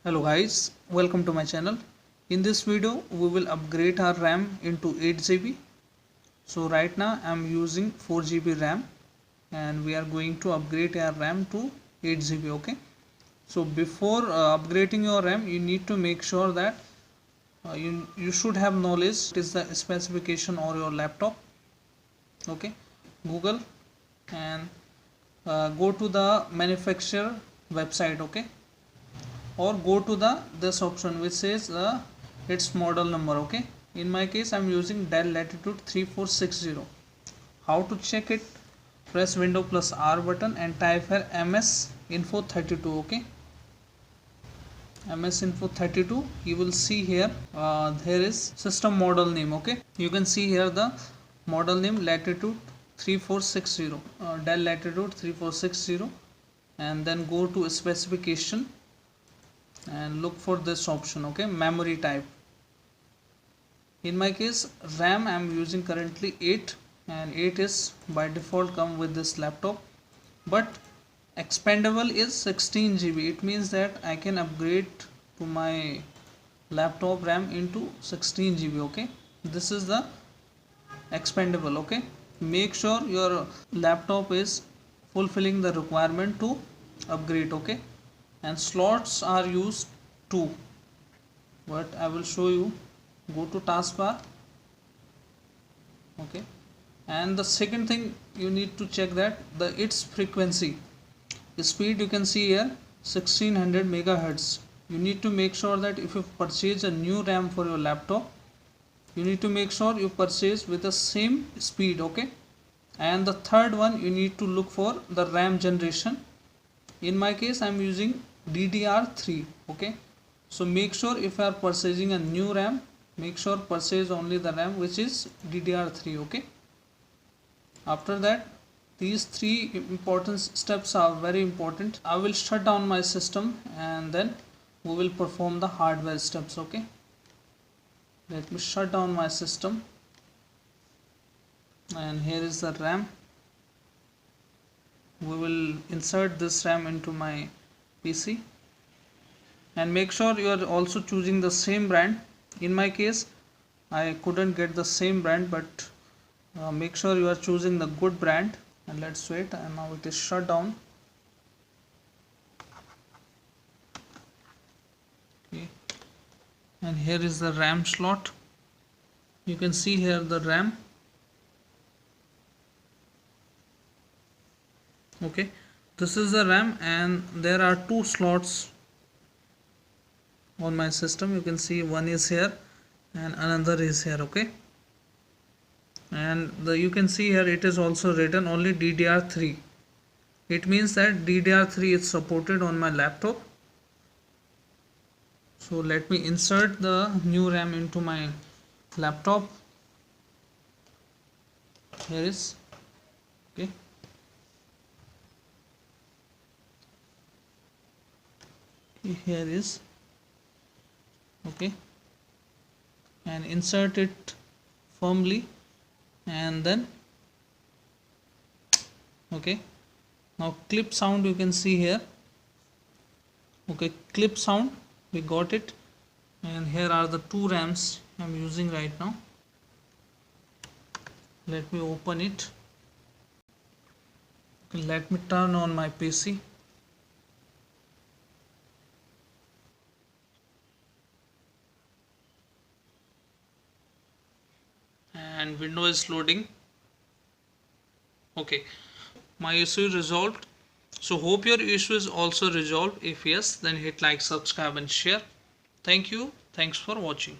Hello guys, welcome to my channel. In this video we will upgrade our RAM into 8 GB. So right now I am using 4 GB RAM and we are going to upgrade our RAM to 8 GB. Okay, so before upgrading your RAM you need to make sure that you should have knowledge what is the specification or your laptop. Okay, Google and go to the manufacturer website. Okay, or go to the this option which says its model number. Okay, in my case I'm using Dell Latitude 3460. How to check it? Press window plus R button and type here ms info 32. Okay, ms info 32, you will see here there is system model name. Okay, you can see here the model name Latitude 3460, Dell Latitude 3460, and then go to specification and look for this option. Okay, memory type. In my case RAM I am using currently 8, and 8 is by default come with this laptop, but expandable is 16 GB. It means that I can upgrade to my laptop RAM into 16 GB. Okay, this is the expandable. Okay, make sure your laptop is fulfilling the requirement to upgrade. Okay, and slots are used too, but I will show you. Go to taskbar. Okay, and the second thing you need to check that its frequency speed. You can see here 1600 megahertz. You need to make sure that if you purchase a new RAM for your laptop, you need to make sure you purchase with the same speed. Okay, and the third one, you need to look for the RAM generation. In my case I am using DDR3. Okay, so make sure if you are purchasing a new RAM, make sure purchase only the RAM which is DDR3. Okay, after that these three important steps are very important. I will shut down my system and then we will perform the hardware steps. Okay, let me shut down my system, and here is the RAM. We will insert this RAM into my PC, and make sure you are also choosing the same brand. In my case I couldn't get the same brand, but make sure you are choosing the good brand. And let's wait, and now it is shut down. Okay, and here is the RAM slot. You can see here the RAM. Okay, this is the RAM, and there are two slots on my system. You can see one is here and another is here. Okay, and you can see here it is also written only DDR3. It means that DDR3 is supported on my laptop. So let me insert the new RAM into my laptop. Here is, okay, here is, okay, and insert it firmly, and then okay, now clip sound you can see here. Okay, clip sound, we got it. And here are the two RAMs I'm using right now. Let me open it. Okay, let me turn on my PC. And Windows is loading. Okay, my issue is resolved. So hope your issue is also resolved. If yes, then hit like, subscribe and share. Thank you. Thanks for watching.